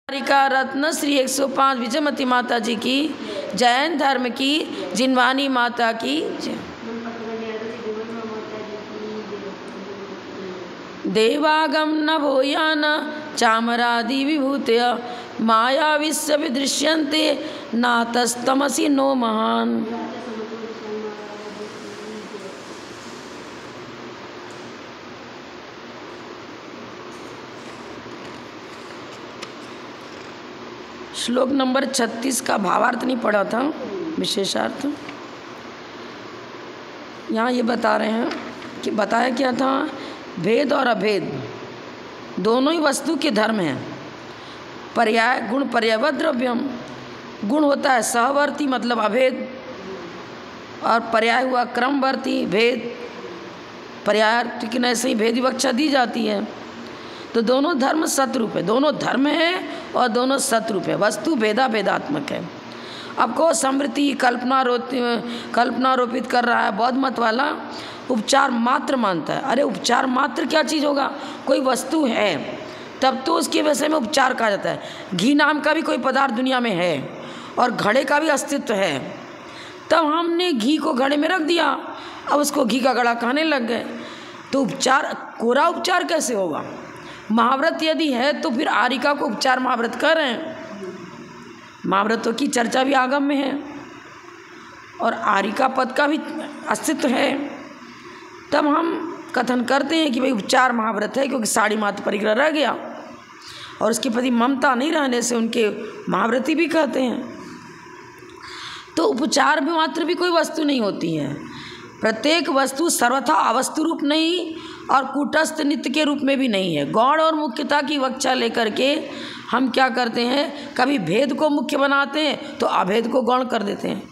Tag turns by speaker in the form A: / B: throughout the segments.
A: कारिका रत्न श्री 105 विजयमती माता जी की, जैन धर्म की जिनवानी माता की जय। देवागम नभो यान चामरादि विभूतय माया विश्व विदृश्यन्ते नातस्तमसि नो महान। श्लोक नंबर 36 का भावार्थ नहीं पढ़ा था, विशेषार्थ। यहाँ ये बता रहे हैं कि बताया क्या था, भेद और अभेद दोनों ही वस्तु के धर्म हैं। पर्याय गुण पर्यायवत द्रव्यम, गुण होता है सहवर्ती मतलब अभेद, और पर्याय हुआ क्रमवर्ती भेद। पर्यायार्थ की ऐसे ही भेद विवक्षा दी जाती है। तो दोनों धर्म सतरूप है, दोनों धर्म है और दोनों सतरूप है, वस्तु भेदा भेदात्मक है। अब को समृद्धि कल्पनारोपित कर रहा है बौद्ध मत वाला, उपचार मात्र मानता है। अरे उपचार मात्र क्या चीज़ होगा, कोई वस्तु है तब तो उसके विषय में उपचार कहा जाता है। घी नाम का भी कोई पदार्थ दुनिया में है और घड़े का भी अस्तित्व है, तब हमने घी को घड़े में रख दिया, अब उसको घी का घड़ा कहने लग गए। तो उपचार कोरा उपचार कैसे होगा। महाव्रत यदि है तो फिर आरिका को उपचार महाव्रत कर रहे हैं। महाव्रतों की चर्चा भी आगम में है और आरिका पद का भी अस्तित्व है, तब हम कथन करते हैं कि भाई उपचार महाव्रत है, क्योंकि साड़ी मात्र परिग्रह रह गया और उसके प्रति ममता नहीं रहने से उनके महाव्रती भी कहते हैं। तो उपचार भी मात्र भी कोई वस्तु नहीं होती है। प्रत्येक वस्तु सर्वथा अवस्तु रूप नहीं और कूटस्थ नित्य के रूप में भी नहीं है। गौण और मुख्यता की वक्षा लेकर के हम क्या करते हैं, कभी भेद को मुख्य बनाते हैं तो अभेद को गौण कर देते हैं,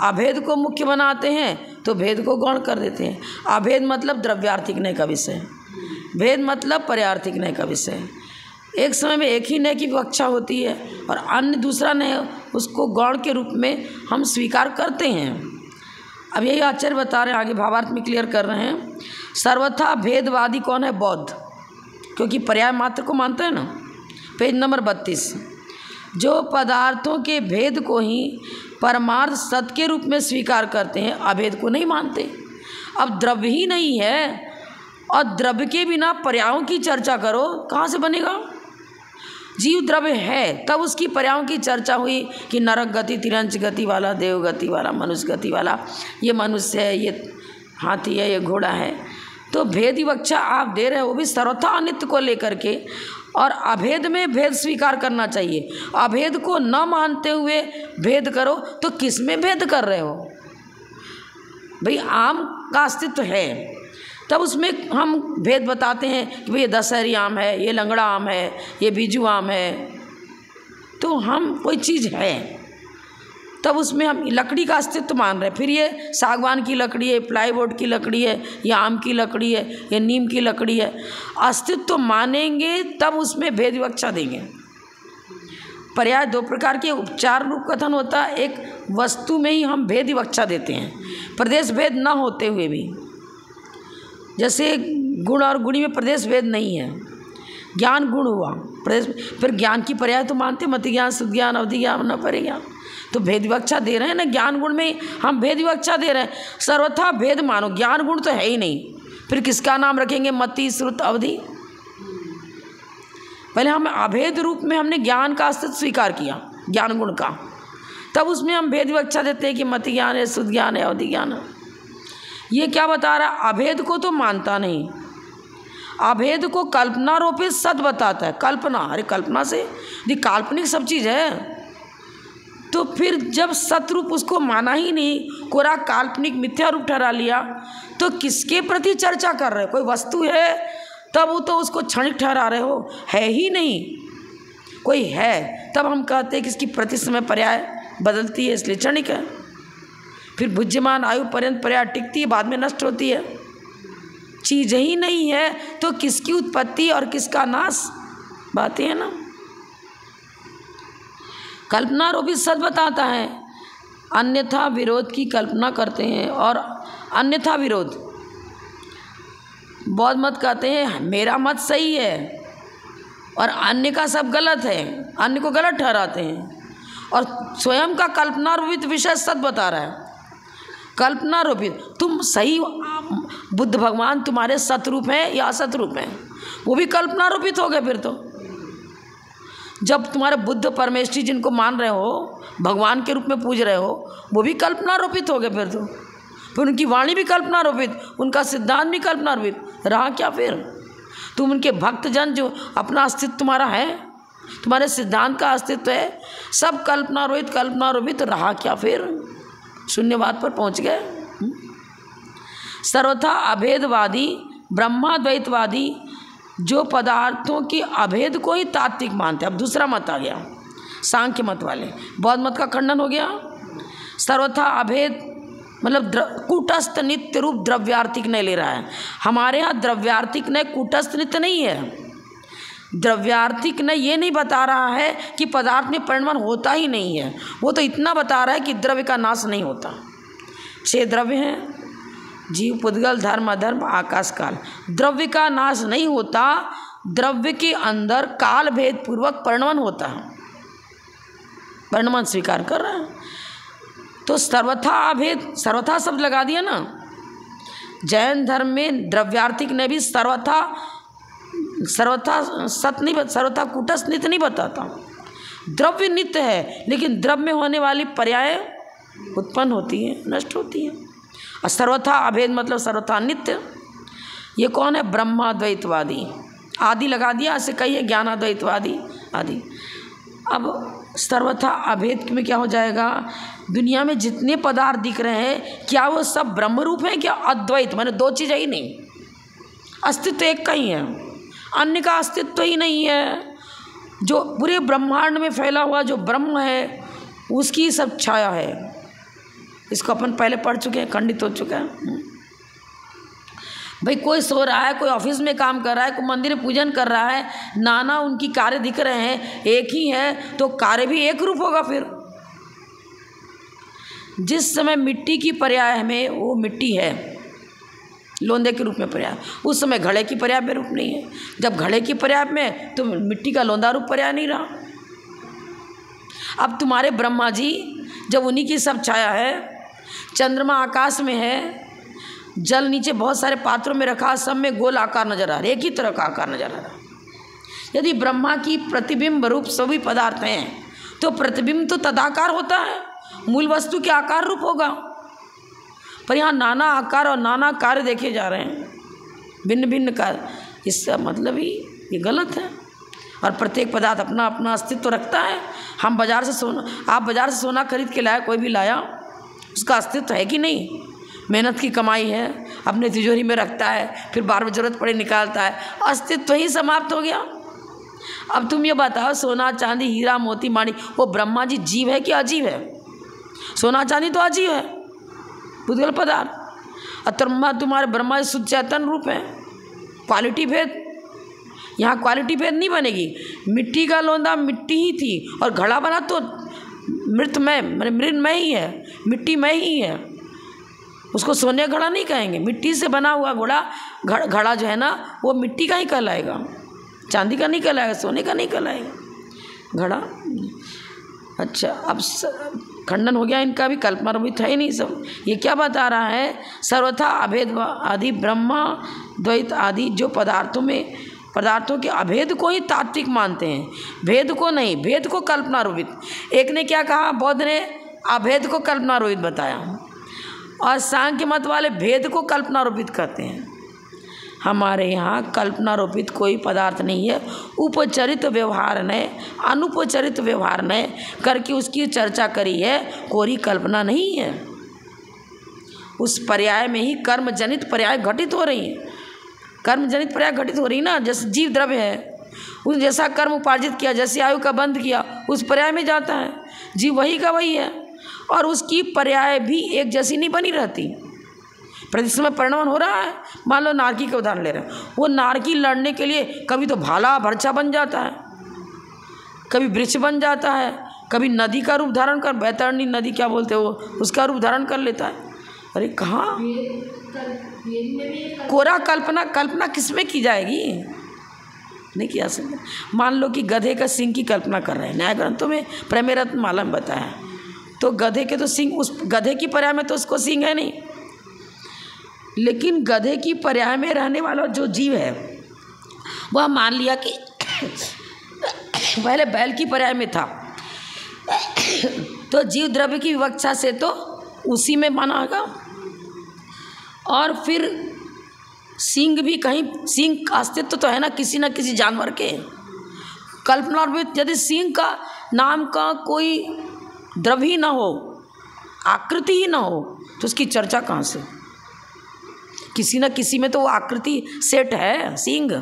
A: अभेद को मुख्य बनाते हैं तो भेद को गौण कर देते हैं। अभेद मतलब द्रव्यार्थिक नय का विषय, भेद मतलब पर्यार्थिक नय का विषय। एक समय में एक ही नय की विवक्षा होती है और अन्य दूसरा नय, उसको गौण के रूप में हम स्वीकार करते हैं। अब यही आचार्य बता रहे हैं, आगे भावार्थ में क्लियर कर रहे हैं। सर्वथा भेदवादी कौन है, बौद्ध, क्योंकि पर्याय मात्र को मानते हैं ना। पेज नंबर 32, जो पदार्थों के भेद को ही परमार्थ सत्य के रूप में स्वीकार करते हैं, अभेद को नहीं मानते। अब द्रव्य ही नहीं है और द्रव्य के बिना पर्यायों की चर्चा करो, कहाँ से बनेगा। जीव द्रव्य है तब उसकी पर्यायों की चर्चा हुई कि नरक गति, तिरंच गति वाला, देव गति वाला, मनुष्य गति वाला, ये मनुष्य है, ये हाथी है, ये घोड़ा है। तो भेद विवक्षा आप दे रहे हो वो भी सर्वथा अनित्य को लेकर के, और अभेद में भेद स्वीकार करना चाहिए। अभेद को न मानते हुए भेद करो तो किस में भेद कर रहे हो। भाई आम का अस्तित्व है तब उसमें हम भेद बताते हैं कि भाई ये दशहरी आम है, ये लंगड़ा आम है, ये बीजू आम है। तो हम कोई चीज़ है तब उसमें हम लकड़ी का अस्तित्व मान रहे हैं। फिर ये सागवान की लकड़ी है, प्लाईवुड की लकड़ी है, ये आम की लकड़ी है, ये नीम की लकड़ी है, अस्तित्व मानेंगे तब उसमें भेद विवक्षा देंगे। पर्याय दो प्रकार के उपचार रूप कथन होता है, एक वस्तु में ही हम भेद विवक्षा देते हैं प्रदेश भेद न होते हुए भी। जैसे गुण और गुणी में प्रदेश भेद नहीं है, ज्ञान गुण हुआ प्रदेश, फिर ज्ञान की पर्याय तो मानते, मति ज्ञान, शुद्ध ज्ञान, अवधि ज्ञान, न परिज्ञान। तो भेद विवक्षा दे रहे हैं ना, ज्ञान गुण में हम भेद विवक्षा दे रहे हैं। सर्वथा भेद मानो, ज्ञान गुण तो है ही नहीं, फिर किसका नाम रखेंगे, मति, श्रुत, अवधि। पहले हम अभेद रूप में हमने ज्ञान का अस्तित्व स्वीकार किया, ज्ञान गुण का, तब उसमें हम भेद विवक्षा देते हैं कि मति ज्ञान है, शुद्ध ज्ञान है, अवधि ज्ञान है। ये क्या बता रहा है, अभेद को तो मानता नहीं, अभेद को कल्पनारोपित सत्य बताता है। कल्पना, अरे कल्पना से यदि काल्पनिक सब चीज़ है तो फिर जब सतरूप उसको माना ही नहीं, कोरा काल्पनिक मिथ्या रूप ठहरा लिया, तो किसके प्रति चर्चा कर रहे हो। कोई वस्तु है तब वो तो उसको क्षणिक ठहरा रहे हो, है ही नहीं। कोई है तब हम कहते हैं कि इसकी प्रति समय पर्याय बदलती है, इसलिए क्षणिक है। फिर बुद्धिमान आयु पर्यंत पर्याय टिकती है, बाद में नष्ट होती है। चीज़ ही नहीं है तो किसकी उत्पत्ति और किसका नाश, बातें हैं ना। कल्पना रोपित सत्य बताता है, अन्यथा विरोध की कल्पना करते हैं। और अन्यथा विरोध, बौद्ध मत कहते हैं मेरा मत सही है और अन्य का सब गलत है, अन्य को गलत ठहराते हैं, और स्वयं का कल्पनारूपित विषय सत बता रहा है। कल्पनारूपित, तुम सही बुद्ध भगवान तुम्हारे सतरूप हैं या असत रूप हैं, वो भी कल्पनारूपित हो गए। फिर तो जब तुम्हारे बुद्ध परमेश्वरी जिनको मान रहे हो, भगवान के रूप में पूज रहे हो, वो भी कल्पनारूपित हो गए। फिर उनकी वाणी भी कल्पनारूपित, उनका सिद्धांत भी कल्पनारूपित, रहा क्या फिर? तुम उनके भक्तजन, जो अपना अस्तित्व तुम्हारा है, तुम्हारे सिद्धांत का अस्तित्व है, सब कल्पनारूपित, रहा क्या फिर? शून्यवाद पर पहुंच गए। सर्वथा अभेदवादी ब्रह्माद्वैतवादी जो पदार्थों की अभेद को ही तात्विक मानते। अब दूसरा मत आ गया, सांख्य मत वाले। बौद्ध मत का खंडन हो गया। सर्वथा अभेद मतलब कूटस्थ नित्य रूप द्रव्यार्थिक नहीं ले रहा है। हमारे यहाँ द्रव्यार्थिक नहीं, कूटस्थ नित्य नहीं है। द्रव्यार्थिक ने ये नहीं बता रहा है कि पदार्थ में परिणाम होता ही नहीं है, वो तो इतना बता रहा है कि द्रव्य का नाश नहीं होता। 6 द्रव्य हैं, जीव, पुद्गल, धर्म, अधर्म, आकाश, काल। द्रव्य का नाश नहीं होता, द्रव्य के अंदर काल भेद पूर्वक परिणाम होता है। परिणाम स्वीकार कर रहा है तो सर्वथा अभेद, सर्वथा शब्द लगा दिया ना। जैन धर्म में द्रव्यार्थिक ने भी सर्वथा सत नहीं, सर्वथा कूटस्थ नित्य नहीं बताता। द्रव्य नित्य है, लेकिन द्रव्य में होने वाली पर्याय उत्पन्न होती है, नष्ट होती है। और सर्वथा अभेद मतलब सर्वथा नित्य। ये कौन है? ब्रह्माद्वैतवादी। आदि लगा दिया, ऐसे कहिए ज्ञानाद्वैतवादी आदि। अब सर्वथा अभेद में क्या हो जाएगा? दुनिया में जितने पदार्थ दिख रहे हैं, क्या वो सब ब्रह्म रूप हैं? क्या अद्वैत माने 2 चीज़ ही नहीं, अस्तित्व एक का ही है, अन्य का अस्तित्व ही नहीं है। जो पूरे ब्रह्मांड में फैला हुआ जो ब्रह्म है, उसकी सब छाया है। इसको अपन पहले पढ़ चुके हैं, खंडित हो चुका है। भाई कोई सो रहा है, कोई ऑफिस में काम कर रहा है, कोई मंदिर में पूजन कर रहा है, नाना उनकी कार्य दिख रहे हैं, एक ही है, तो कार्य भी एक रूप होगा। फिर जिस समय मिट्टी की पर्याय में वो मिट्टी है, लोंदे के रूप में पर्याय, उस समय घड़े की पर्याय में रूप नहीं है। जब घड़े की पर्याय में, तो मिट्टी का लोंदा रूप पर्याय नहीं रहा। अब तुम्हारे ब्रह्मा जी, जब उन्हीं की सब छाया है, चंद्रमा आकाश में है, जल नीचे बहुत सारे पात्रों में रखा, सब में गोल आकार नजर आ रहा है, एक ही तरह का आकार नजर आ रहा है। यदि ब्रह्मा की प्रतिबिंब रूप सभी पदार्थ हैं, तो प्रतिबिंब तो तदाकार होता है, मूल वस्तु के आकार रूप होगा। पर यहाँ नाना आकार और नाना कार्य देखे जा रहे हैं, भिन्न भिन्न कार्य। इसका मतलब ही ये गलत है। और प्रत्येक पदार्थ अपना अपना अस्तित्व रखता है। हम बाजार से सोना, आप बाजार से सोना खरीद के लाया, कोई भी लाया, उसका अस्तित्व है कि नहीं? मेहनत की कमाई है, अपने तिजोरी में रखता है, फिर बार बार जरूरत पड़े निकालता है, अस्तित्व ही समाप्त हो गया। अब तुम ये बताओ, सोना चांदी हीरा मोती माणिक, वो ब्रह्मा जी जीव है कि अजीव है? सोना चांदी तो अजीव है, पुद्गल पदार्थ। और तुम्हारे ब्रह्मा जी शुद्ध चैतन्य रूप है। क्वालिटी भेद, यहाँ क्वालिटी भेद नहीं बनेगी। मिट्टी का लोंदा मिट्टी ही थी, और घड़ा बना तो मृतमय, मृन्मय ही है, मिट्टीमय ही है। उसको सोने का घड़ा नहीं कहेंगे, मिट्टी से बना हुआ घड़ा जो है ना, वो मिट्टी का ही कहलाएगा, चांदी का नहीं कहलाएगा, सोने का नहीं कहलाएगा घड़ा। अच्छा, अब खंडन हो गया इनका भी, कल्पना रूपित है ही नहीं सब। ये क्या बता रहा है? सर्वथा अभेद आदि ब्रह्मा द्वैत आदि जो पदार्थों के अभेद को ही तात्विक मानते हैं, भेद को नहीं, भेद को कल्पना रूपित। एक ने क्या कहा? बौद्ध ने अभेद को कल्पना रूपित बताया, और सांख्य मत वाले भेद को कल्पना रूपित कहते हैं। हमारे यहाँ कल्पना रूपित कोई पदार्थ नहीं है। उपचरित व्यवहार ने, अनुपचरित व्यवहार ने करके उसकी चर्चा करी है, कोई कल्पना नहीं है। उस पर्याय में ही कर्म जनित पर्याय घटित हो रही है। कर्म जनित पर्याय घटित हो रही ना, जैसे जीव द्रव्य है, उस जैसा कर्म उपार्जित किया, जैसे आयु का बंध किया, उस पर्याय में जाता है। जीव वही का वही है, और उसकी पर्याय भी एक जैसी नहीं बनी रहती। प्रति समय परिणमन हो रहा है। मान लो नारकी का उदाहरण ले रहे हैं, वो नारकी लड़ने के लिए कभी तो भाला भरछा बन जाता है, कभी वृक्ष बन जाता है, कभी नदी का रूप धारण कर, बैतरणी नदी क्या बोलते हो, उसका रूप धारण कर लेता है। अरे कहाँ कोरा कल्पना किस में की जाएगी? नहीं किया सकते। मान लो कि गधे का सिंह की कल्पना कर रहे हैं, न्याय ग्रंथों में प्रेमरत्न माला में बताया है, तो गधे के तो सिंह, उस गधे की पर्याय में तो उसको सिंह है नहीं, लेकिन गधे की पर्याय में रहने वाला जो जीव है वह मान लिया कि पहले बैल की पर्याय में था, तो जीव द्रव्य की विवक्षा से तो उसी में माना गया। और फिर सिंह भी कहीं, सिंह का अस्तित्व तो है ना किसी जानवर के कल्पना में। यदि सिंह का नाम का कोई द्रव्य ही ना हो, आकृति ही ना हो, तो उसकी चर्चा कहाँ से? किसी न किसी में तो वो आकृति सेट है। सिंह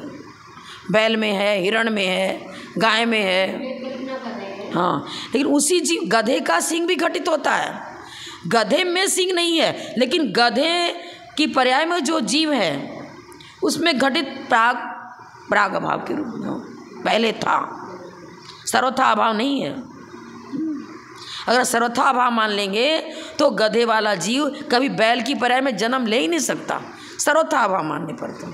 A: बैल में है, हिरण में है, गाय में है, हाँ, लेकिन उसी जीव गधे का सिंह भी घटित होता है। गधे में सिंह नहीं है, लेकिन गधे की पर्याय में जो जीव है उसमें घटित प्राग अभाव के रूप में पहले था, सर्वथा अभाव नहीं है। अगर सर्वथा अभाव मान लेंगे तो गधे वाला जीव कभी बैल की पर्याय में जन्म ले ही नहीं सकता, सर्वथा अभाव मानने पर। तो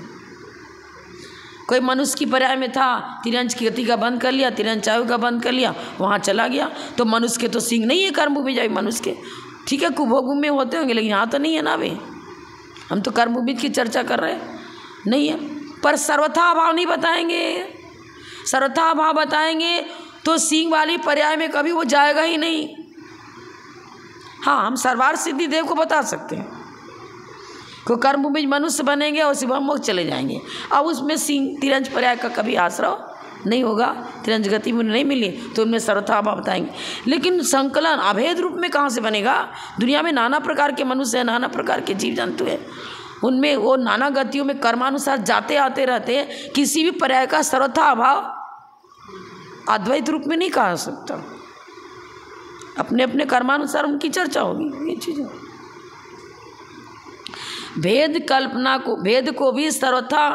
A: कोई मनुष्य की पर्याय में था, तिरंज की गति का बंद कर लिया, तिरंज आयु का बंद कर लिया, वहाँ चला गया, तो मनुष्य के तो सिंह नहीं है कर्मभूमि जाए मनुष्य के, ठीक है कुभोग में होते होंगे, लेकिन यहाँ तो नहीं है ना अभी। हम तो कर्मभूमि की चर्चा कर रहे हैं, नहीं है। पर सर्वथा अभाव नहीं बताएंगे, सर्वथा अभाव बताएंगे तो सिंह वाली पर्याय में कभी वो जाएगा ही नहीं। हाँ, हम सर्वार्थ सिद्धि देव को बता सकते हैं को कर्मभूमि मनुष्य बनेंगे और शिवम मोक्ष चले जाएंगे। अब उसमें सिंह तिरंज पर्याय का कभी आश्रय नहीं होगा, तिरंज गति में नहीं मिली तो उनमें सर्वथा अभाव बताएंगे। लेकिन संकलन अभेद रूप में कहाँ से बनेगा? दुनिया में नाना प्रकार के मनुष्य हैं, नाना प्रकार के जीव जंतु हैं, उनमें वो नाना गतियों में कर्मानुसार जाते आते रहते हैं। किसी भी पर्याय का सर्वथा अभाव अद्वैत रूप में नहीं कहा सकता, अपने अपने कर्मानुसार उनकी चर्चा होगी। ये चीज़ भेद को भी सर्वथा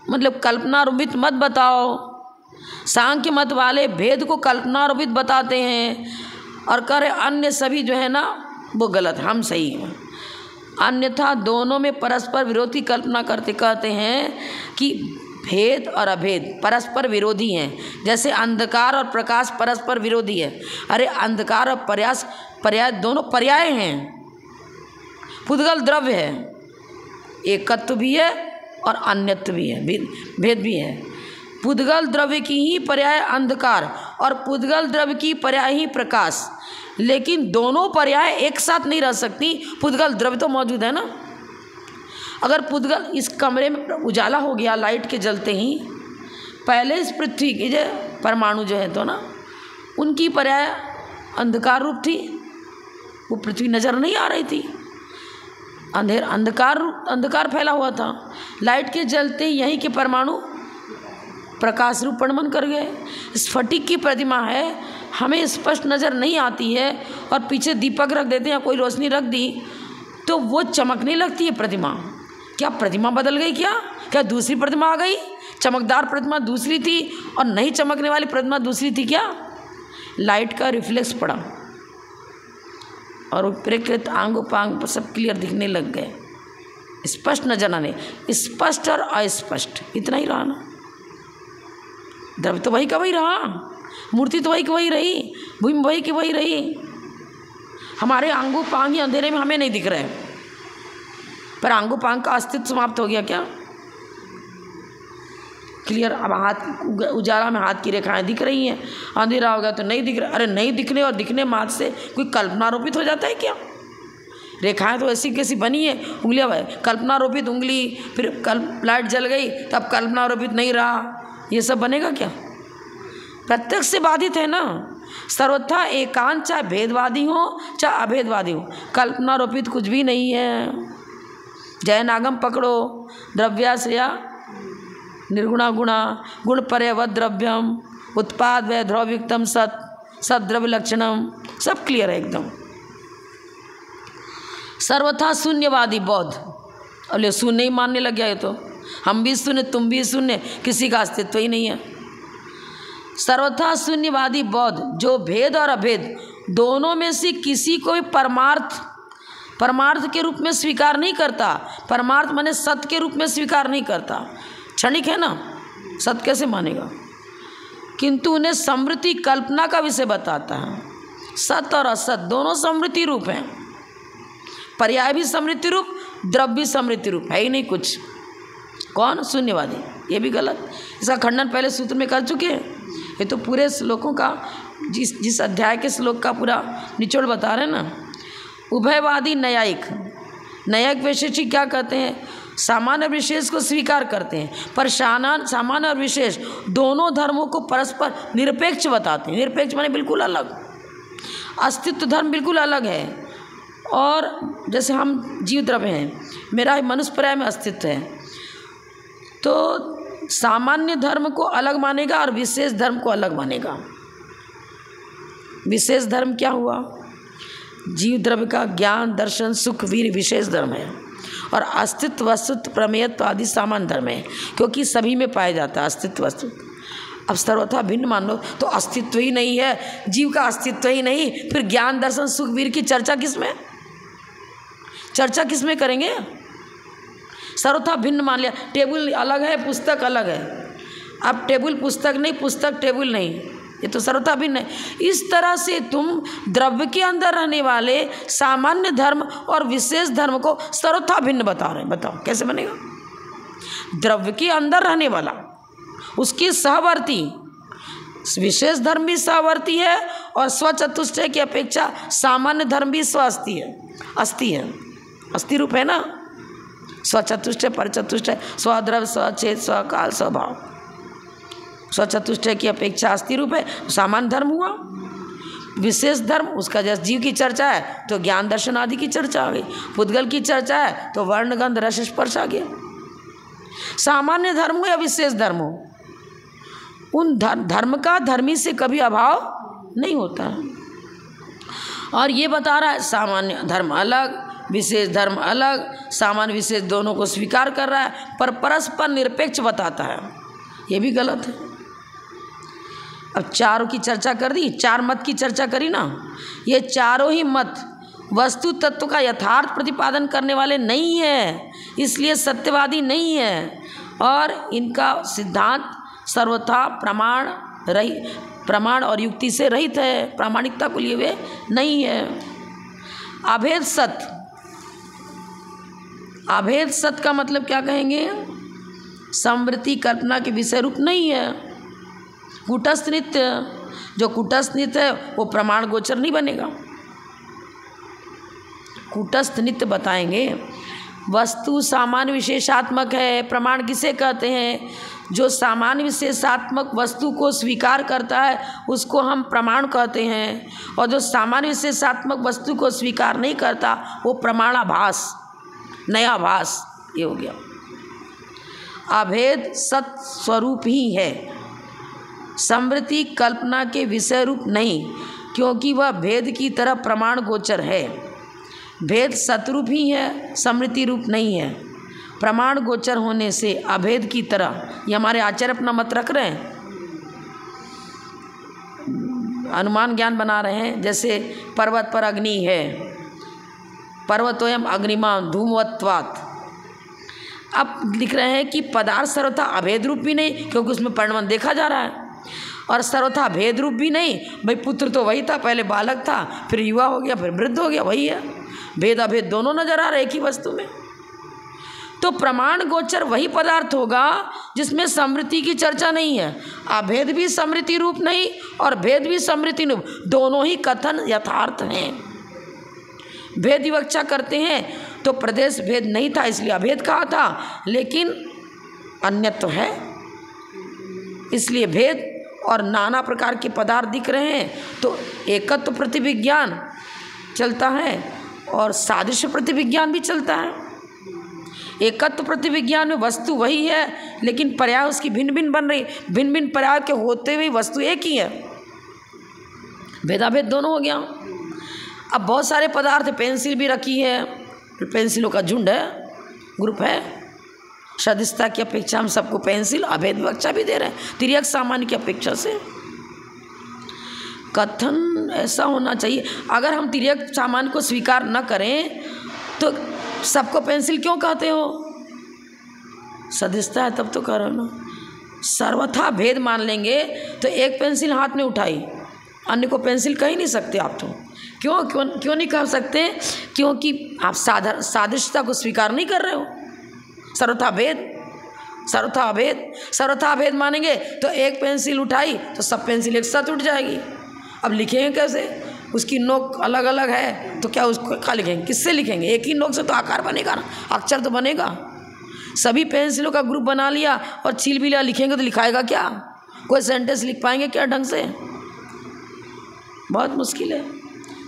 A: मतलब कल्पना रूपित मत बताओ। सांख्य मत वाले भेद को कल्पना रूपित बताते हैं और करे अन्य सभी जो है ना वो गलत, हम सही हैं। अन्यथा दोनों में परस्पर विरोधी कल्पना करते कहते हैं कि भेद और अभेद परस्पर विरोधी हैं। जैसे अंधकार और प्रकाश परस्पर विरोधी है। अरे अंधकार और पर्याय दोनों पर्याय हैं, पुद्गल द्रव्य है, एकत्व भी है और अन्यत्व भी है, भेद भी है। पुद्गल द्रव्य की ही पर्याय अंधकार और पुद्गल द्रव्य की पर्याय ही प्रकाश, लेकिन दोनों पर्याय एक साथ नहीं रह सकती। पुद्गल द्रव्य तो मौजूद है ना, अगर पुद्गल इस कमरे में उजाला हो गया लाइट के जलते ही, पहले इस पृथ्वी की जो परमाणु जो है तो ना उनकी पर्याय अंधकार रूप थी, वो पृथ्वी नज़र नहीं आ रही थी, अंधकार फैला हुआ था। लाइट के जलते यहीं के परमाणु प्रकाश रूप परिणमन कर गए। स्फटिक की प्रतिमा है, हमें स्पष्ट नज़र नहीं आती है और पीछे दीपक रख देते हैं या कोई रोशनी रख दी तो वो चमकने लगती है प्रतिमा। क्या प्रतिमा बदल गई? क्या दूसरी प्रतिमा आ गई? चमकदार प्रतिमा दूसरी थी और नहीं चमकने वाली प्रतिमा दूसरी थी क्या? लाइट का रिफ्लेक्स पड़ा और प्रकृत आंग उपांग सब क्लियर दिखने लग गए, स्पष्ट नजर आने। स्पष्ट और अस्पष्ट इतना ही रहा ना, द्रव्य तो वही का वही रहा, मूर्ति तो वही की वही रही, भूमि वही की वही रही। हमारे आंगू पांग ही अंधेरे में हमें नहीं दिख रहे, पर आंगू पांग का अस्तित्व समाप्त हो गया क्या? क्लियर। अब हाथ उजाला में हाथ की रेखाएं दिख रही हैं, अंधेरा हो गया तो नहीं दिख रहा। अरे नहीं दिखने और दिखने मात्र से कोई कल्पनारोपित हो जाता है क्या? रेखाएं तो ऐसी कैसी बनी है, उंगलियां कल्पनारोपित उंगली, फिर लाइट जल गई तब कल्पनारोपित नहीं रहा, ये सब बनेगा क्या? प्रत्यक्ष से बाधित है ना। सर्वथा एकांत, चाहे भेदवादी हो चाहे अभेदवादी हो, कल्पनारोपित कुछ भी नहीं है। जय नागम पकड़ो, द्रव्याश्रया निर्गुणा गुणा गुण पर्यवत द्रव्यम उत्पाद वै ध्रुवयुक्तम सत द्रव्य लक्षणम, सब क्लियर है एकदम। सर्वथा शून्यवादी बौद्ध, अब शून्य ही मानने लग गया, ये तो हम भी शून्य तुम भी शून्य, किसी का अस्तित्व ही नहीं है। सर्वथा शून्यवादी बौद्ध जो भेद और अभेद दोनों में से किसी को भी परमार्थ के रूप में स्वीकार नहीं करता, परमार्थ माने सत्य के रूप में स्वीकार नहीं करता। क्षणिक है ना, सत कैसे मानेगा? किंतु उन्हें समृद्धि कल्पना का विषय बताता है। सत और असत दोनों समृद्धि रूप हैं। पर्याय भी समृद्धि रूप, द्रव्य भी समृद्धि रूप, है ही नहीं कुछ। कौन? शून्यवादी। ये भी गलत। इसका खंडन पहले सूत्र में कर चुके हैं। ये तो पूरे श्लोकों का, जिस अध्याय के श्लोक का पूरा निचोड़ बता रहे हैं ना। उभयवादी न्यायिक, न्यायिक वैशेषिक क्या कहते हैं? सामान्य और विशेष को स्वीकार करते हैं, पर सामान्य और विशेष दोनों धर्मों को परस्पर निरपेक्ष बताते हैं। निरपेक्ष माने बिल्कुल अलग। अस्तित्व धर्म बिल्कुल अलग है। और जैसे हम जीव द्रव्य हैं, मेरा मनुष्य पर्याय में अस्तित्व है, तो सामान्य धर्म को अलग मानेगा और विशेष धर्म को अलग मानेगा। विशेष धर्म क्या हुआ? जीव द्रव्य का ज्ञान, दर्शन, सुख, वीर विशेष धर्म है। और अस्तित्व, वस्तुत्व, प्रमेयत्व आदि सामान्य धर्म है, क्योंकि सभी में पाया जाता है अस्तित्व, वस्तुत्व। अब सर्वथा भिन्न मान लो तो अस्तित्व ही नहीं है, जीव का अस्तित्व ही नहीं, फिर ज्ञान, दर्शन, सुख, वीर की चर्चा किसमें? चर्चा किसमें करेंगे? सर्वथा भिन्न मान लिया। टेबल अलग है, पुस्तक अलग है। अब टेबल पुस्तक नहीं, पुस्तक टेबल नहीं, ये तो सर्वथा भिन्न है। इस तरह से तुम द्रव्य के अंदर रहने वाले सामान्य धर्म और विशेष धर्म को सर्वथा भिन्न बता रहे हैं। बताओ कैसे बनेगा? द्रव्य के अंदर रहने वाला, उसकी सहवर्ती विशेष धर्म भी सहवर्ती है, और स्वचतुष्टय की अपेक्षा सामान्य धर्म भी स्वास्थी है, अस्थि है, अस्थि रूप है ना। स्वचतुष्टय, परचतुष्टय, स्वद्रव्य, स्वच्छेद, स्वकाल, स्वभाव। स्वचतुष्टय की अपेक्षा अस्थि रूप है, सामान्य धर्म हुआ। विशेष धर्म, उसका जैसे जीव की चर्चा है तो ज्ञान, दर्शन आदि की चर्चा आ गई। पुद्गल की चर्चा है तो वर्ण, गंध, रस, स्पर्श आ गया। सामान्य धर्म हो या विशेष धर्म हो, उन धर्म का धर्मी से कभी अभाव नहीं होता है। और ये बता रहा है सामान्य धर्म अलग, विशेष धर्म अलग, सामान्य विशेष दोनों को स्वीकार कर रहा है, पर परस्पर निरपेक्ष बताता है। ये भी गलत है। अब चारों की चर्चा कर दी, चार मत की चर्चा करी ना। ये चारों ही मत वस्तु तत्व का यथार्थ प्रतिपादन करने वाले नहीं है, इसलिए सत्यवादी नहीं है, और इनका सिद्धांत सर्वथा प्रमाण और युक्ति से रहित है, प्रामाणिकता को लिए हुए नहीं है। अभेद सत्य, अभेद सत्य का मतलब क्या कहेंगे? समृद्धि कल्पना के विषय रूप नहीं है। कूटस्थ नित्य, जो कूटस्थ नित्य है वो प्रमाण गोचर नहीं बनेगा। कूटस्थ नित्य बताएंगे। वस्तु सामान्य विशेषात्मक है। प्रमाण किसे कहते हैं? जो सामान्य विशेषात्मक वस्तु को स्वीकार करता है उसको हम प्रमाण कहते हैं, और जो सामान्य विशेषात्मक वस्तु को स्वीकार नहीं करता वो प्रमाणाभास, नया भास, ये हो गया। अभेद सत स्वरूप ही है, समृद्धि कल्पना के विषय रूप नहीं, क्योंकि वह भेद की तरह प्रमाण गोचर है। भेद सतरूप ही है, समृद्धि रूप नहीं है। प्रमाण गोचर होने से अभेद की तरह, ये हमारे आचार्य अपना मत रख रहे हैं, अनुमान ज्ञान बना रहे हैं। जैसे पर्वत पर अग्नि है, पर्वतोयम अग्निमान धूमवत्वात्। अब लिख रहे हैं कि पदार्थ सर्वथा अभेद रूप भी नहीं, क्योंकि उसमें परिणमन देखा जा रहा है, और सर्वथा भेद रूप भी नहीं। भाई पुत्र तो वही था, पहले बालक था, फिर युवा हो गया, फिर वृद्ध हो गया, वही है। भेद अभेद दोनों नजर आ रहे एक ही वस्तु में। तो प्रमाण गोचर वही पदार्थ होगा जिसमें समृद्धि की चर्चा नहीं है। अभेद भी समृद्धि रूप नहीं और भेद भी समृद्धि रूप, दोनों ही कथन यथार्थ हैं। भेद विवक्षा करते हैं तो प्रदेश भेद नहीं था इसलिए अभेद कहा था, लेकिन अन्यत्व है इसलिए भेद, और नाना प्रकार के पदार्थ दिख रहे हैं तो एकत्व प्रतिविज्ञान चलता है और सादृश्य प्रतिविज्ञान भी चलता है। एकत्व प्रतिविज्ञान में वस्तु वही है, लेकिन पर्याय उसकी भिन्न भिन्न बन रही, भिन्न भिन्न पर्याय के होते हुए वस्तु एक ही है। भेदाभेद दोनों हो गया। अब बहुत सारे पदार्थ, पेंसिल भी रखी है, पेंसिलों का झुंड है, ग्रुप है। सदस्यता की अपेक्षा हम सबको पेंसिल, अभेद विवक्षा भी दे रहे हैं तिर्यक सामान्य की अपेक्षा से। कथन ऐसा होना चाहिए, अगर हम तिर्यक सामान्य को स्वीकार न करें तो सबको पेंसिल क्यों कहते हो? सदस्यता है तब तो करो ना। सर्वथा भेद मान लेंगे तो एक पेंसिल हाथ में उठाई, अन्य को पेंसिल कह ही नहीं सकते आप तो। क्यों नहीं कह सकते? क्योंकि आप सादृश्यता को स्वीकार नहीं कर रहे हो। सर्वथा भेद मानेंगे तो एक पेंसिल उठाई तो सब पेंसिल एक साथ उठ जाएगी। अब लिखेंगे कैसे? उसकी नोक अलग अलग है तो क्या उसको क्या लिखेंगे? किससे लिखेंगे? एक ही नोक से तो आकार बनेगा ना, अक्षर तो बनेगा। सभी पेंसिलों का ग्रुप बना लिया और छील भी लिया, लिखेंगे तो लिखाएगा क्या? कोई सेंटेंस लिख पाएंगे क्या ढंग से? बहुत मुश्किल है।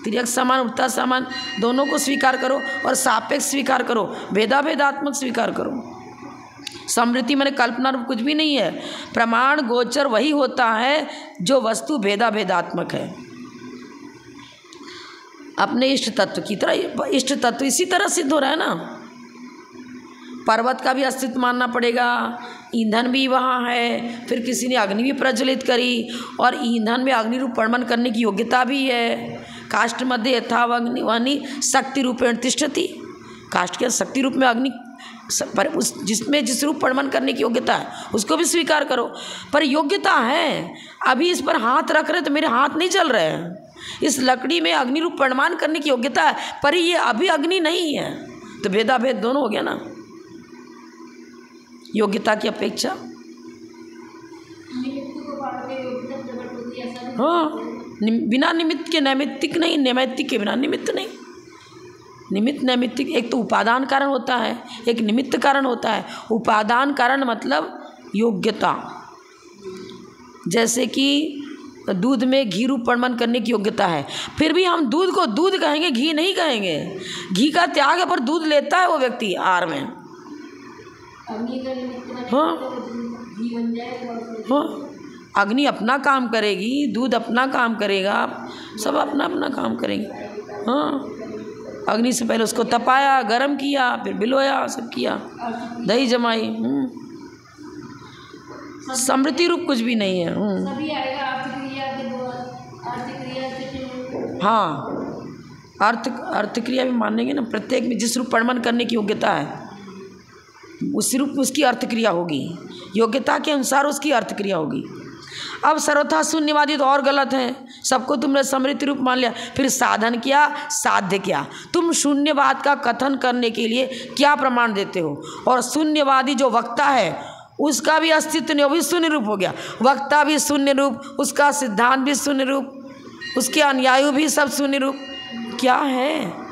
A: तिर्यक समान उठता समान दोनों को स्वीकार करो और सापेक्ष स्वीकार करो, भेदाभेदात्मक स्वीकार करो। समृद्धि माने कल्पना रूप कुछ भी नहीं है। प्रमाण गोचर वही होता है जो वस्तु भेदाभेदात्मक है। अपने इष्ट तत्व की तरह, इष्ट तत्व इसी तरह सिद्ध हो रहा है ना। पर्वत का भी अस्तित्व मानना पड़ेगा, ईंधन भी वहाँ है, फिर किसी ने अग्नि भी प्रज्वलित करी और ईंधन में अग्नि रूप परमन करने की योग्यता भी है। काष्ठ मध्य यथावग्नि शक्ति रूपेण तिष्ठति। काष्ठ के शक्ति रूप में अग्नि पर उस जिसमें जिस रूप परमन करने की योग्यता है उसको भी स्वीकार करो। पर योग्यता है, अभी इस पर हाथ रख रहे तो मेरे हाथ नहीं जल रहे हैं। इस लकड़ी में अग्नि रूप परमान करने की योग्यता है, पर ये अभी अग्नि नहीं है, तो भेदाभेद दोनों हो गया ना। योग्यता की अपेक्षा हाँ, बिना निमित्त के नैमित्तिक नहीं, नैमित्तिक के बिना निमित्त नहीं। निमित्त नैमित्तिक एक तो उपादान कारण होता है, एक निमित्त कारण होता है। उपादान कारण मतलब योग्यता, जैसे कि दूध में घी रूप परमन करने की योग्यता है, फिर भी हम दूध को दूध कहेंगे, घी नहीं कहेंगे। घी का त्याग है पर दूध लेता है वो व्यक्ति आहार में। हाँ हाँ, अग्नि अपना काम करेगी, दूध अपना काम करेगा, सब अपना अपना काम करेंगे। हाँ, अग्नि से पहले उसको तपाया, गरम किया, फिर बिलोया, सब किया, दही जमाई। समृद्धि रूप कुछ भी नहीं है। हाँ, अर्थ क्रिया भी मानेंगे ना। प्रत्येक में जिस रूप परमन करने की योग्यता है उसी रूप में उसकी अर्थ क्रिया होगी, योग्यता के अनुसार उसकी अर्थ क्रिया होगी। अब सर्वथा शून्यवादी तो और गलत है। सबको तुमने समृद्धि रूप मान लिया, फिर साधन क्या, साध्य क्या? तुम शून्यवाद का कथन करने के लिए क्या प्रमाण देते हो? और शून्यवादी जो वक्ता है उसका भी अस्तित्व नहीं, वो भी शून्य रूप हो गया। वक्ता भी शून्य रूप, उसका सिद्धांत भी शून्य रूप, उसके अनुयायी भी सब शून्य रूप। क्या है?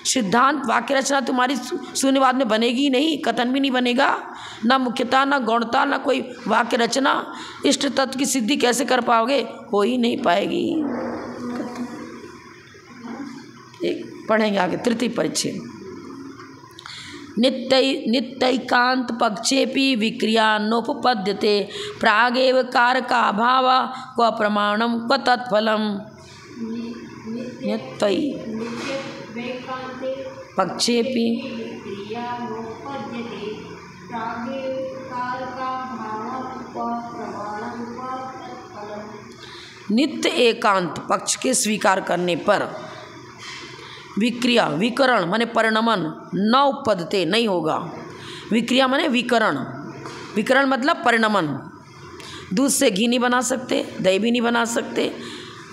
A: सिद्धांत वाक्य रचना तुम्हारी शून्यवाद में बनेगी नहीं, कथन भी नहीं बनेगा। ना मुख्यता, ना गौणता, ना कोई वाक्य रचना। इष्ट तत्व की सिद्धि कैसे कर पाओगे? हो ही नहीं पाएगी। एक पढ़ेंगे आगे तृतीय परिच्छेद। नित्यैकांत पक्षेपि विक्रिया नोपपद्यते प्रागेव कारकाभाव क्व प्रमाणम क्व तत्फलम। नित्यै पक्षेपि नित्य एकांत पक्ष के स्वीकार करने पर विक्रिया, विकरण माने परिणमन, न उपपद्यते नहीं होगा। विक्रिया माने विकरण, विकरण मतलब परिणमन। दूध से घी नहीं बना सकते, दही भी नहीं बना सकते,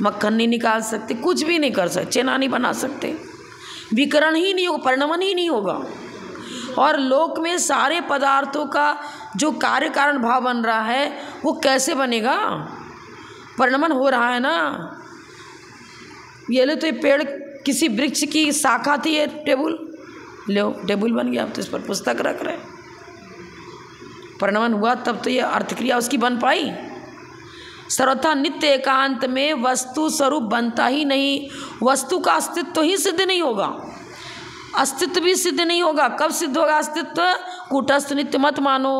A: मक्खन नहीं निकाल सकते, कुछ भी नहीं कर सकते, चना नहीं बना सकते। विकरण ही नहीं होगा, परिणमन ही नहीं होगा। और लोक में सारे पदार्थों का जो कार्य कारण भाव बन रहा है वो कैसे बनेगा? परिणमन हो रहा है ना। ये लो तो ये पेड़ किसी वृक्ष की शाखा थी, ये टेबुल लो, टेबुल बन गया, अब तो इस पर पुस्तक रख रहे। परिणमन हुआ तब तो ये अर्थक्रिया उसकी बन पाई। सर्वथा नित्य एकांत में वस्तु स्वरूप बनता ही नहीं, वस्तु का अस्तित्व ही सिद्ध नहीं होगा, अस्तित्व भी सिद्ध नहीं होगा। कब सिद्ध होगा अस्तित्व? कूटस्थ नित्य मत मानो,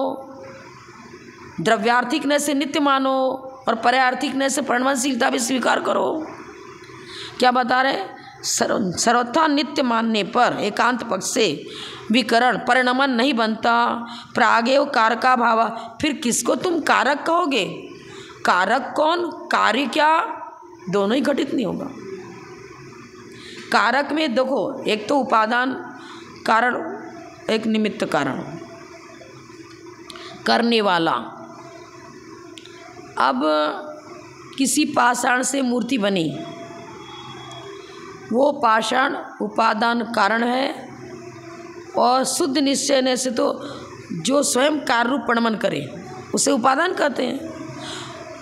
A: द्रव्यार्थिक न से नित्य मानो और पर्यार्थिक न से परिणमनशीलता भी स्वीकार करो। क्या बता रहे? सर्वथा नित्य मानने पर एकांत पक्ष से विकरण परिणमन नहीं बनता। प्रागेव कारका भावा, फिर किसको तुम कारक कहोगे? कारक कौन, कार्य क्या, दोनों ही घटित नहीं होगा। कारक में देखो, एक तो उपादान कारण, एक निमित्त कारण, करने वाला, अब किसी पाषाण से मूर्ति बनी, वो पाषाण उपादान कारण है और शुद्ध निश्चय से तो जो स्वयं कार्य रूप प्रणमन करे उसे उपादान कहते हैं।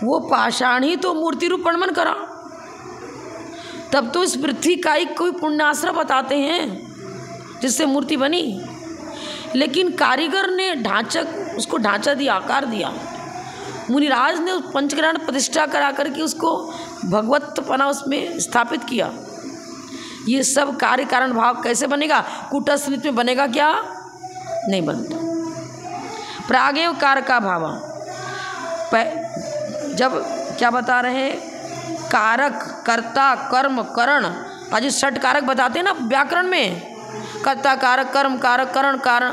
A: वो पाषाण ही तो मूर्ति रूप प्रणमन करा, तब तो इस पृथ्वी का ही कोई पुण्याश्रय बताते हैं जिससे मूर्ति बनी। लेकिन कारीगर ने उसको ढांचा दिया, आकार दिया। मुनिराज ने उस पंचग्रहण प्रतिष्ठा करा करके उसको भगवत्पना उसमें स्थापित किया। ये सब कार्य कारण भाव कैसे बनेगा? कूटस्थ नीति में बनेगा क्या? नहीं बनता। प्रागेव कार का भाव, जब क्या बता रहे हैं? कारक, कर्ता, कर्म, करण, आज षट कारक बताते हैं ना व्याकरण में, कर्ता कारक, कर्म कारक, करण कारण,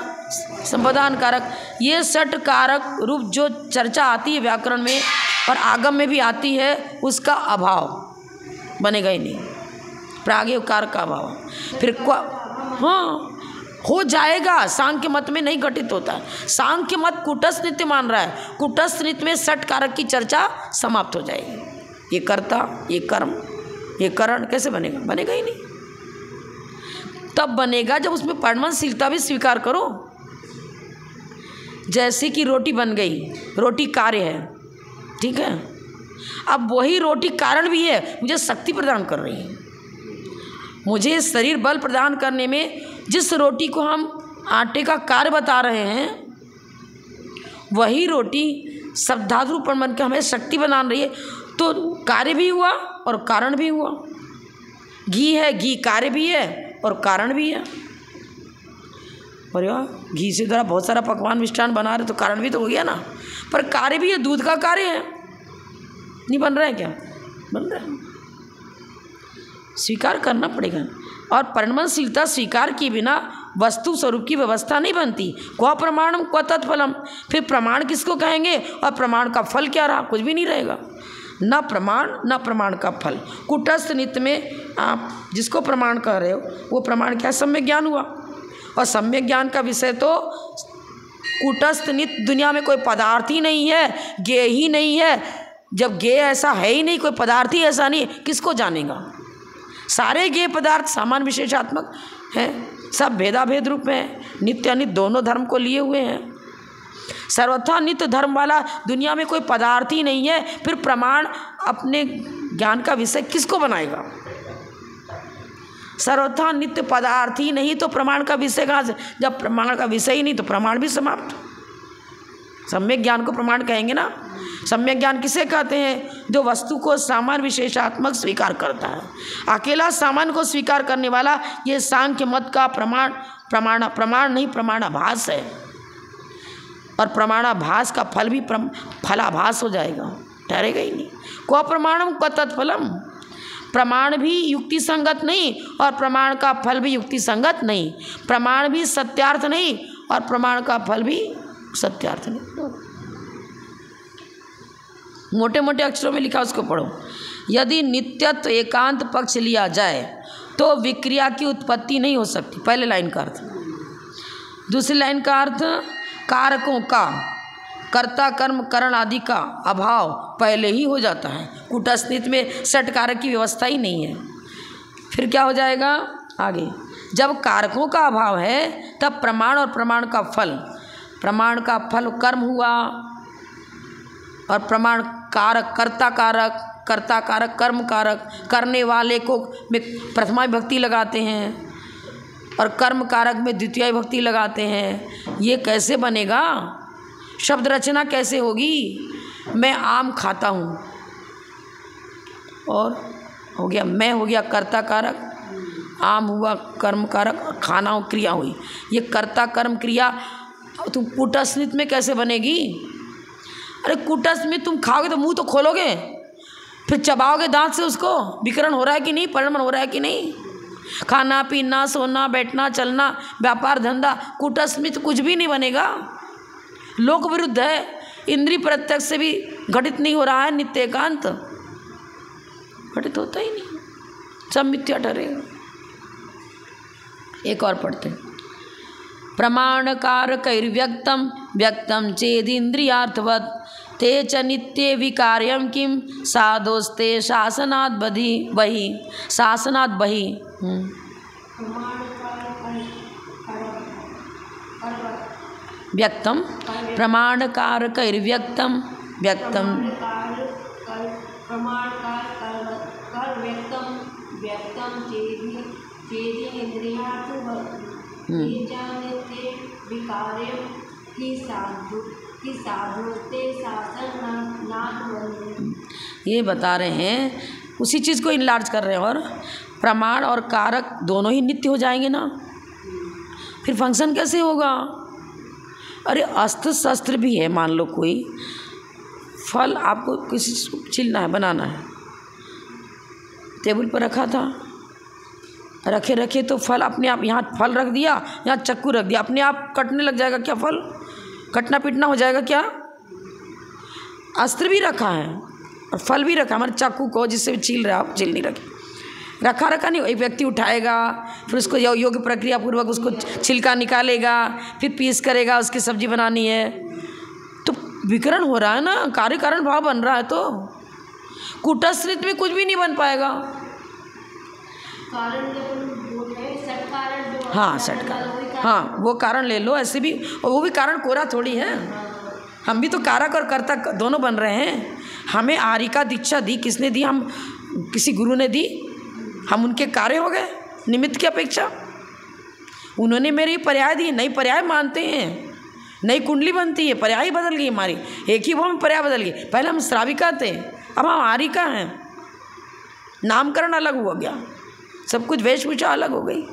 A: संप्रदान कारक। ये षट कारक रूप जो चर्चा आती है व्याकरण में और आगम में भी आती है, उसका अभाव बनेगा ही नहीं। प्रागेव कारक का अभाव फिर हाँ हो जाएगा। सांख्य मत में नहीं घटित होता है। सांख्य मत कूटस्थ नित्य मान रहा है। कूटस्थ नित्य में षट कारक की चर्चा समाप्त हो जाएगी। ये कर्ता, ये कर्म, ये करण कैसे बनेगा? बनेगा ही नहीं। तब बनेगा जब उसमें परिणमनशीलता भी स्वीकार करो। जैसे कि रोटी बन गई, रोटी कार्य है, ठीक है। अब वही रोटी कारण भी है, मुझे शक्ति प्रदान कर रही है, मुझे शरीर बल प्रदान करने में। जिस रोटी को हम आटे का कार्य बता रहे हैं, वही रोटी शब्दार्थ रूप बन के हमें शक्ति प्रदान रही है। तो कार्य भी हुआ और कारण भी हुआ। घी है, घी कार्य भी है और कारण भी है। और यार घी से द्वारा बहुत सारा पकवान मिष्ठान बना रहे तो कारण भी तो हो गया ना, पर कार्य भी है, दूध का कार्य है। नहीं बन रहा है क्या? बन रहा है, स्वीकार करना पड़ेगा। और परिणमनशीलता स्वीकार किए बिना वस्तु स्वरूप की व्यवस्था नहीं बनती। क्व प्रमाणम क्व तत्फलम, फिर प्रमाण किसको कहेंगे और प्रमाण का फल क्या रहा? कुछ भी नहीं रहेगा। न प्रमाण न प्रमाण का फल। कूटस्थ नित्य में आप जिसको प्रमाण कह रहे हो वो प्रमाण क्या? सम्यक ज्ञान हुआ। और सम्यक ज्ञान का विषय तो कूटस्थ नित्य दुनिया में कोई पदार्थ ही नहीं है, ज्ञेय ही नहीं है। जब ज्ञेय ऐसा है ही नहीं, कोई पदार्थ ही ऐसा नहीं, किसको जानेगा? सारे ज्ञेय पदार्थ सामान्य विशेषात्मक हैं, सब भेदाभेद रूप में है, नित्य अनित्य दोनों धर्म को लिए हुए हैं। सर्वथा नित्य धर्म वाला दुनिया में कोई पदार्थ ही नहीं है, फिर प्रमाण अपने ज्ञान का विषय किसको बनाएगा? सर्वथा नित्य पदार्थ ही नहीं तो प्रमाण का विषय कहाँ से? जब प्रमाण का विषय ही नहीं तो प्रमाण भी समाप्त। सम्यक ज्ञान को प्रमाण कहेंगे ना। सम्यक ज्ञान किसे कहते हैं? जो वस्तु को सामान्य विशेषात्मक स्वीकार करता है। अकेला सामान्य को स्वीकार करने वाला ये सांख्य मत का प्रमाण नहीं, प्रमाणाभास है। और प्रमाणाभास का फल भी फलाभास हो जाएगा, ठहरेगा ही नहीं। क्व प्रमाणम क्व तत्फलम, प्रमाण भी युक्ति संगत नहीं और प्रमाण का फल भी युक्ति संगत नहीं। प्रमाण भी सत्यार्थ नहीं और प्रमाण का फल भी सत्यार्थ नहीं। मोटे मोटे अक्षरों में लिखा, उसको पढ़ो। यदि नित्यत्व एकांत पक्ष लिया जाए तो विक्रिया की उत्पत्ति नहीं हो सकती। पहले लाइन का अर्थ। दूसरी लाइन का अर्थ, कारकों का, कर्ता कर्म करण आदि का अभाव पहले ही हो जाता है। कूटस्थ नित्य में षट कारक की व्यवस्था ही नहीं है। फिर क्या हो जाएगा आगे? जब कारकों का अभाव है तब प्रमाण और प्रमाण का फल, प्रमाण का फल कर्म हुआ और प्रमाण कारक, कर्ता कारक, कर्ता कारक, कर्म कारक, करने वाले को में प्रथमा विभक्ति लगाते हैं और कर्म कारक में द्वितीय विभक्ति लगाते हैं। ये कैसे बनेगा? शब्द रचना कैसे होगी? मैं आम खाता हूँ और हो गया, मैं हो गया कर्ता कारक, आम हुआ कर्म कारक, खाना हो क्रिया हुई। ये कर्ता कर्म क्रिया तुम कूटस्थ नित्य में कैसे बनेगी? अरे कूटस्थ में तुम खाओगे तो मुंह तो खोलोगे, फिर चबाओगे दांत से उसको। विकरण हो रहा है कि नहीं? परिणमन हो रहा है कि नहीं? खाना पीना सोना बैठना चलना व्यापार धंधा, कूटस्थ में तो कुछ भी नहीं बनेगा। लोक विरुद्ध है, इंद्रिय प्रत्यक्ष से भी घटित नहीं हो रहा है। नित्य एकांत घटित होता ही नहीं, सब मिथ्या ठहरेगा। एक और पढ़ते हैं। प्रमाण कारकैर्व्यक्तम व्यक्तम चेद इंद्रियार्थवत् ते च नित्ये विकार्यं किं साधोस्ते शासनात् बहि शासनात् बहि। व्यक्तं प्रमाणकारकैर्व्यक्तं व्यक्तं ये बता रहे हैं, उसी चीज़ को इनलार्ज कर रहे हैं। और प्रमाण और कारक दोनों ही नित्य हो जाएंगे ना, फिर फंक्शन कैसे होगा? अरे अस्त्र शस्त्र भी है, मान लो कोई फल आपको किसी को छिलना है, बनाना है, टेबल पर रखा था, रखे रखे तो फल अपने आप, यहाँ फल रख दिया, यहाँ चक्कू रख दिया, अपने आप कटने लग जाएगा क्या? फल कटना पीटना हो जाएगा क्या? अस्त्र भी रखा है और फल भी रखा, हमारे चाकू को जिससे छील रहे आप, छील नहीं रखा नहीं। एक व्यक्ति उठाएगा, फिर उसको योग्य प्रक्रिया पूर्वक उसको छिलका निकालेगा, फिर पीस करेगा, उसकी सब्जी बनानी है, तो विकरण हो रहा है ना, कार्य कारण भाव बन रहा है। तो कूटस्थित में कुछ भी नहीं बन पाएगा। हाँ सट कारण, हाँ वो कारण ले लो, ऐसे भी, और वो भी कारण कोरा थोड़ी है, हम भी तो कारक और कर्ता दोनों बन रहे हैं। हमें आर्य का दीक्षा दी, किसने दी? हम, किसी गुरु ने दी, हम उनके कार्य हो गए निमित्त की अपेक्षा। उन्होंने मेरे पर्याय दिए, नई पर्याय मानते हैं, नई कुंडली बनती है, पर्याय बदल गई हमारी, एक ही वो में पर्याय बदल गई। पहले हम श्राविका थे, अब हम आर्यिका हैं, नामकरण अलग हो गया, सब कुछ वेशभूषा अलग हो गई,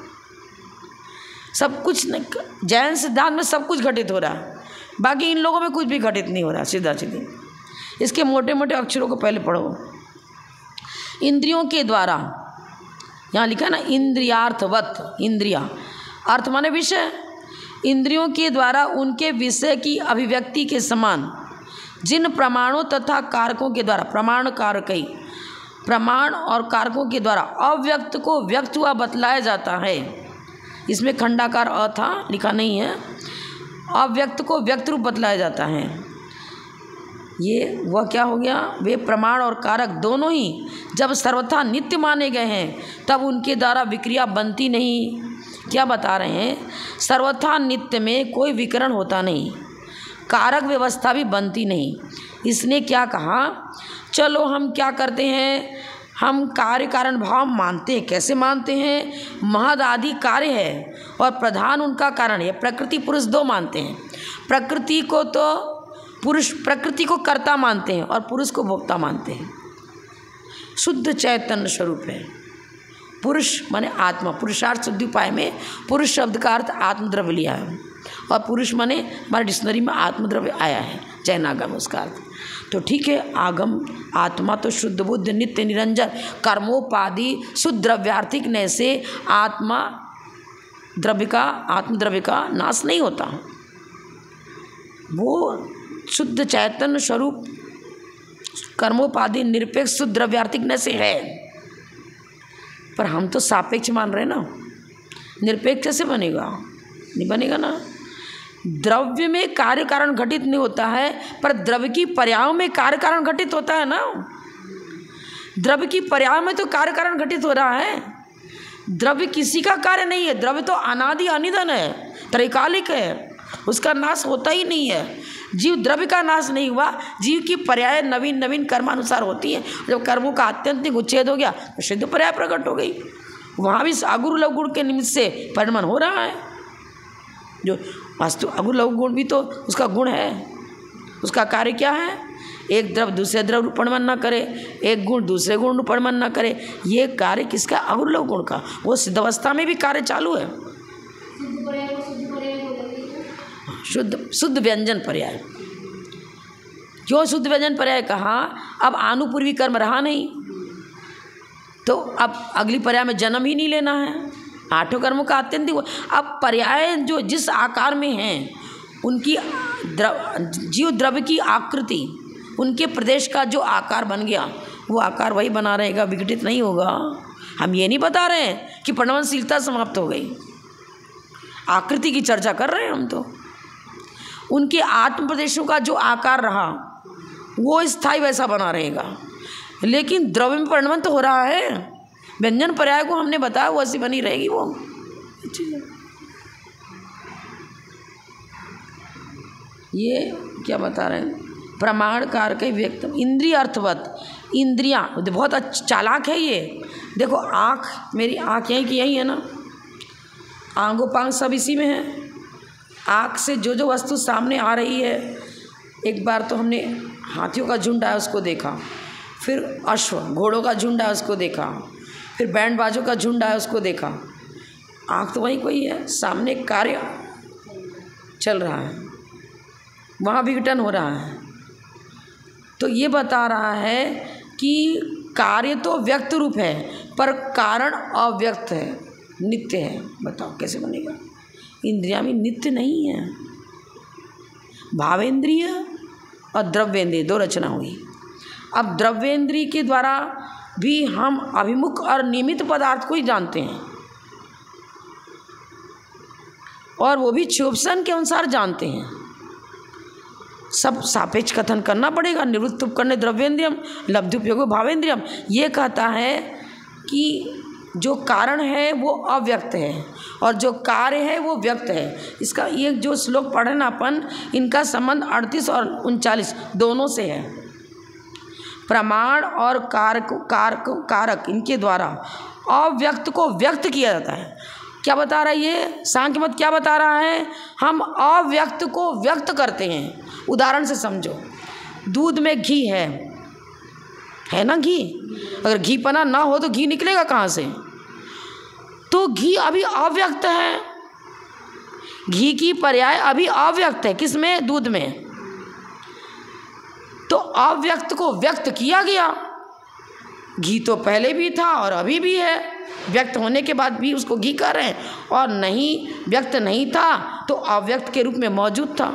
A: सब कुछ जैन सिद्धांत में सब कुछ घटित हो रहा है, बाकी इन लोगों में कुछ भी घटित नहीं हो रहा। सीधा सीधे इसके मोटे मोटे अक्षरों को पहले पढ़ो। इंद्रियों के द्वारा, यहाँ लिखा है ना इंद्रियार्थवत, इंद्रिया अर्थ माने विषय, इंद्रियों के द्वारा उनके विषय की अभिव्यक्ति के समान जिन प्रमाणों तथा कारकों के द्वारा, प्रमाण कारकई, प्रमाण और कारकों के द्वारा अव्यक्त को व्यक्त हुआ बतलाया जाता है। इसमें खंडाकार अ था, लिखा नहीं है। अव्यक्त को व्यक्त रूप बतलाया जाता है। ये वह क्या हो गया? वे प्रमाण और कारक दोनों ही जब सर्वथा नित्य माने गए हैं, तब उनके द्वारा विक्रिया बनती नहीं। क्या बता रहे हैं? सर्वथा नित्य में कोई विकरण होता नहीं, कारक व्यवस्था भी बनती नहीं। इसने क्या कहा? चलो हम क्या करते हैं, हम कार्य कारण भाव मानते हैं। कैसे मानते हैं? महद आदि कार्य है और प्रधान उनका कारण है। प्रकृति पुरुष दो मानते हैं। प्रकृति को तो पुरुष, प्रकृति को कर्ता मानते हैं और पुरुष को भोक्ता मानते हैं। शुद्ध चैतन्य स्वरूप है पुरुष, माने आत्मा। पुरुषार्थ शुद्धि उपाय में पुरुष शब्द का अर्थ आत्मद्रव्य लिया है, और पुरुष माने हमारे डिक्शनरी में आत्मद्रव्य आया है, जैनागम उसका अर्थ। तो ठीक है, आगम आत्मा तो शुद्ध बुद्ध नित्य निरंजन कर्मोपाधि शुद्ध द्रव्यार्थिक नय से आत्मा द्रव्य का, आत्मद्रव्य का नाश नहीं होता। वो शुद्ध चैतन्य स्वरूप कर्मोपाधि निरपेक्ष शुद्ध द्रव्यार्थिक नय से है, पर हम तो सापेक्ष मान रहे हैं ना। निरपेक्ष कैसे बनेगा? नहीं बनेगा ना। द्रव्य में कार्य कारण घटित नहीं होता है, पर द्रव्य की पर्यायों में कार्य कारण घटित होता है ना। द्रव्य की पर्याय में तो कार्य कारण घटित हो रहा है। द्रव्य किसी का कार्य नहीं है, द्रव्य तो अनादि अनिधन है, त्रैकालिक है, उसका नाश होता ही नहीं है। जीव द्रव्य का नाश नहीं हुआ, जीव की पर्याय नवीन नवीन कर्मानुसार होती है। जब कर्मों का आत्यंतिक उच्छेद हो गया तो सिद्ध पर्याय प्रकट हो गई। वहाँ भी अगुरु लघु गुण के निमित्त से परिणमन हो रहा है। जो वास्तु अगुरु लघु गुण भी तो उसका गुण है, उसका कार्य क्या है? एक द्रव्य दूसरे द्रव्य परिणमन न करे, एक गुण दूसरे गुण परिणमन न करे। ये कार्य किसका? अगुरु लघु गुण का। वो सिद्धावस्था में भी कार्य चालू है। शुद्ध व्यंजन पर्याय। क्यों शुद्ध व्यंजन पर्याय कहा? अब आनुपूर्वी कर्म रहा नहीं, तो अब अगली पर्याय में जन्म ही नहीं लेना है। आठों कर्मों का आत्यंतिक। अब पर्याय जो जिस आकार में हैं, उनकी जीव द्रव्य की आकृति, उनके प्रदेश का जो आकार बन गया, वो आकार वही बना रहेगा, विघटित नहीं होगा। हम ये नहीं बता रहे हैं कि परिणमनशीलता समाप्त हो गई, आकृति की चर्चा कर रहे हैं हम। तो उनके आत्म प्रदेशों का जो आकार रहा, वो स्थायी वैसा बना रहेगा। लेकिन द्रव्य में परिणमन तो हो रहा है, व्यंजन पर्याय को हमने बताया वो ऐसी बनी रहेगी वो चीज़। ये क्या बता रहे हैं, प्रमाण कारक व्यक्त इंद्रिय अर्थवत, इंद्रियां बहुत चालाक है ये। देखो आँख, मेरी आँख यहीं की यहीं है ना, आंगो पांग सब इसी में है। आँख से जो जो वस्तु सामने आ रही है, एक बार तो हमने हाथियों का झुंड आया उसको देखा, फिर अश्व घोड़ों का झुंड आया उसको देखा, फिर बैंड बाजों का झुंड आया उसको देखा। आँख तो वहीं कोई है, सामने कार्य चल रहा है, वहाँ विघटन हो रहा है। तो ये बता रहा है कि कार्य तो व्यक्त रूप है पर कारण अव्यक्त है, नित्य है। बताओ कैसे बनेगा? इंद्रियां भी नित्य नहीं है। भावेंद्रिय और द्रव्येंद्रिय दो रचना हुई। अब द्रव्येंद्रिय के द्वारा भी हम अभिमुख और निमित्त पदार्थ को ही जानते हैं, और वो भी क्षोभसन के अनुसार जानते हैं। सब सापेक्ष कथन करना पड़ेगा। निवृत्त उपकरण द्रव्येंद्रियम लब्धि उपयोग भावेंद्रियम। ये कहता है कि जो कारण है वो अव्यक्त है और जो कार्य है वो व्यक्त है। इसका ये जो श्लोक पढ़े ना अपन, इनका संबंध 38 और 39 दोनों से है। प्रमाण और कारक इनके द्वारा अव्यक्त को व्यक्त किया जाता है। क्या बता रहा है ये सांख्य मत? क्या बता रहा है? हम अव्यक्त को व्यक्त करते हैं। उदाहरण से समझो, दूध में घी है ना घी। अगर घी पना ना हो तो घी निकलेगा कहाँ से? तो घी अभी अव्यक्त है, घी की पर्याय अभी अव्यक्त है। किसमें? दूध में। तो अव्यक्त को व्यक्त किया गया। घी तो पहले भी था और अभी भी है, व्यक्त होने के बाद भी उसको घी कह रहे हैं, और नहीं व्यक्त नहीं था तो अव्यक्त के रूप में मौजूद था।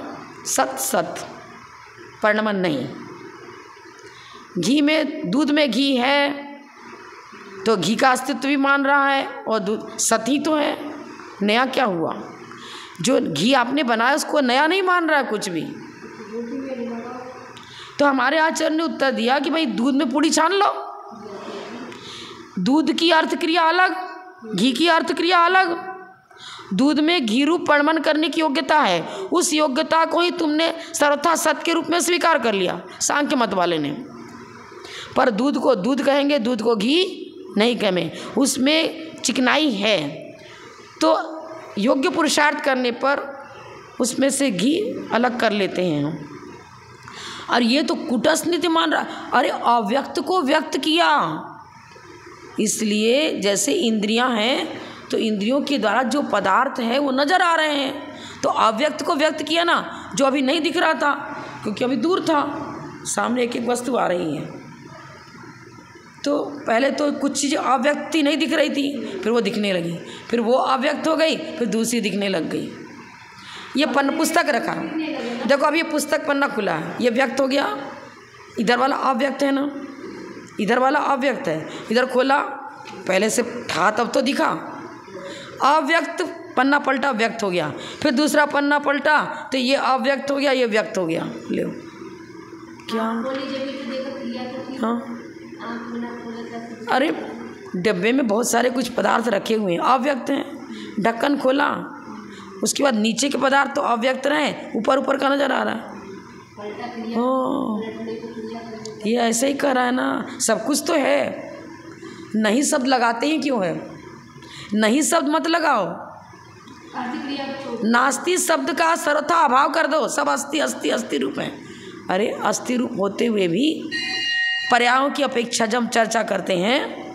A: सत परिणमन नहीं। घी में, दूध में घी है तो घी का अस्तित्व भी मान रहा है, और दूध सत ही तो है, नया क्या हुआ? जो घी आपने बनाया उसको नया नहीं मान रहा है कुछ भी। तो हमारे आचार्य ने उत्तर दिया कि भाई दूध में पूड़ी छान लो। दूध की अर्थ क्रिया अलग, घी की अर्थ क्रिया अलग। दूध में घी रूप परिणमन करने की योग्यता है, उस योग्यता को ही तुमने सर्वथा सत्य के रूप में स्वीकार कर लिया सांख्य मत वाले ने। पर दूध को दूध कहेंगे, दूध को घी नहीं कहेंगे, उसमें चिकनाई है। तो योग्य पुरुषार्थ करने पर उसमें से घी अलग कर लेते हैं हम। और ये तो कुटस्थ नीति मान रहा। अरे अव्यक्त को व्यक्त किया, इसलिए जैसे इंद्रियां हैं तो इंद्रियों के द्वारा जो पदार्थ है वो नज़र आ रहे हैं, तो अव्यक्त को व्यक्त किया ना, जो अभी नहीं दिख रहा था क्योंकि अभी दूर था, सामने एक एक वस्तु आ रही है। तो पहले तो कुछ चीज़ अव्यक्ति नहीं दिख रही थी, फिर वो दिखने लगी, फिर वो अव्यक्त हो गई, फिर दूसरी दिखने लग गई। ये पन्ना पुस्तक रखा, देखो अब ये पुस्तक पन्ना खुला है, ये व्यक्त हो गया, इधर वाला अव्यक्त है ना, इधर वाला अव्यक्त है। इधर खोला, पहले से था तब तो दिखा, अव्यक्त पन्ना पलटा व्यक्त हो गया, फिर दूसरा पन्ना पलटा तो ये अव्यक्त हो गया, ये व्यक्त हो गया। ले क्या? हाँ, अरे डब्बे में बहुत सारे कुछ पदार्थ रखे हुए हैं, अव्यक्त हैं। ढक्कन खोला, उसके बाद नीचे के पदार्थ तो अव्यक्त रहे, ऊपर ऊपर का नजर आ रहा है। ओ, ये ऐसे ही कह रहा है ना, सब कुछ तो है। नहीं शब्द लगाते ही क्यों है? नहीं शब्द मत लगाओ, नास्ति शब्द का सर्वथा अभाव कर दो, सब अस्थि अस्थि अस्थि रूप है। अरे अस्थि रूप होते हुए भी पर्यायों की अपेक्षा जब चर्चा करते हैं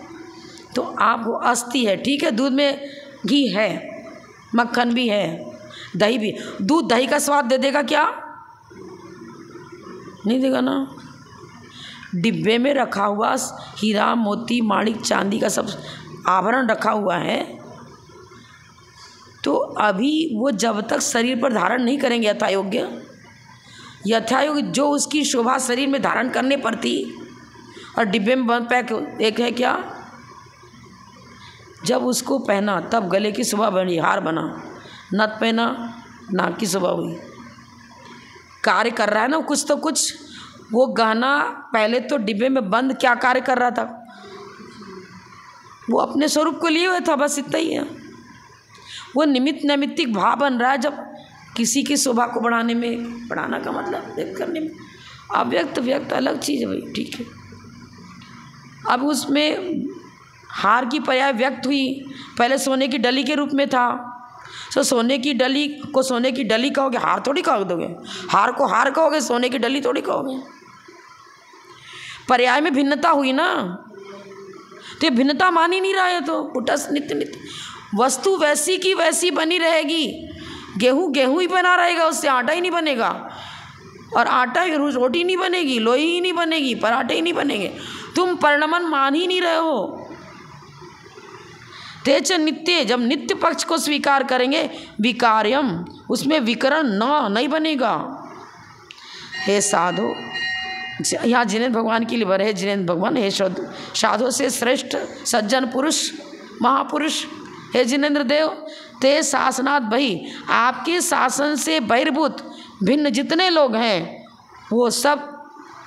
A: तो आप वो अस्थि है, ठीक है। दूध में घी है, मक्खन भी है, दही भी। दूध दही का स्वाद दे देगा क्या? नहीं देगा ना। डिब्बे में रखा हुआ हीरा मोती माणिक चांदी का सब आभरण रखा हुआ है, तो अभी वो जब तक शरीर पर धारण नहीं करेंगे यथायोग्य जो उसकी शोभा शरीर में धारण करने पर थी, और डिब्बे में बंद पैक एक है क्या, जब उसको पहना तब गले की शोभा बनी, हार बना, नथ पहना नाक की शोभा हुई। कार्य कर रहा है ना कुछ तो कुछ, वो गहना पहले तो डिब्बे में बंद क्या कार्य कर रहा था? वो अपने स्वरूप को लिए हुए था, बस इतना ही है। वो निमित्त नैमित्तिक भाव बन रहा है जब किसी की शोभा को बढ़ाने में, बढ़ाना का मतलब व्यक्त करने में। अव्यक्त व्यक्त अलग चीज़ है भाई, ठीक है। अब उसमें हार की पर्याय व्यक्त हुई, पहले सोने की डली के रूप में था। तो सोने की डली को सोने की डली कहोगे, हार थोड़ी कह दोगे। हार को हार कहोगे, सोने की डली थोड़ी कहोगे। पर्याय में भिन्नता हुई ना, तो ये भिन्नता मान ही नहीं रहा है। तो कुटस्थ नित्य नित्य वस्तु वैसी की वैसी बनी रहेगी। गेहूँ गेहूँ ही बना रहेगा, उससे आटा ही नहीं बनेगा। और आटा रोटी नहीं बनेगी, लोई ही नहीं बनेगी, पराठे ही नहीं बनेंगे। तुम परिणमन मान ही नहीं रहे हो। तेज नित्य, जब नित्य पक्ष को स्वीकार करेंगे, विकार्यम, उसमें विकरण नहीं बनेगा। हे साधु, यहाँ जिनेन्द्र भगवान की लिबर है। जिनेन्द्र भगवान, हे साधु से श्रेष्ठ सज्जन पुरुष महापुरुष, हे जिनेन्द्र देव, ते शासनात् बहि, आपके शासन से बहिर्भूत भिन्न जितने लोग हैं वो सब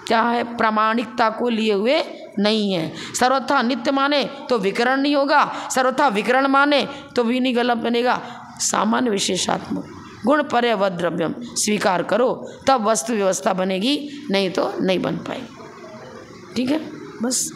A: क्या है, प्रामाणिकता को लिए हुए नहीं है। सर्वथा नित्य माने तो विकरण नहीं होगा, सर्वथा विकरण माने तो भी नहीं गलत बनेगा। सामान्य विशेषात्मक गुण पर्यवद द्रव्यम स्वीकार करो, तब वस्तु व्यवस्था बनेगी, नहीं तो नहीं बन पाएगी। ठीक है, बस।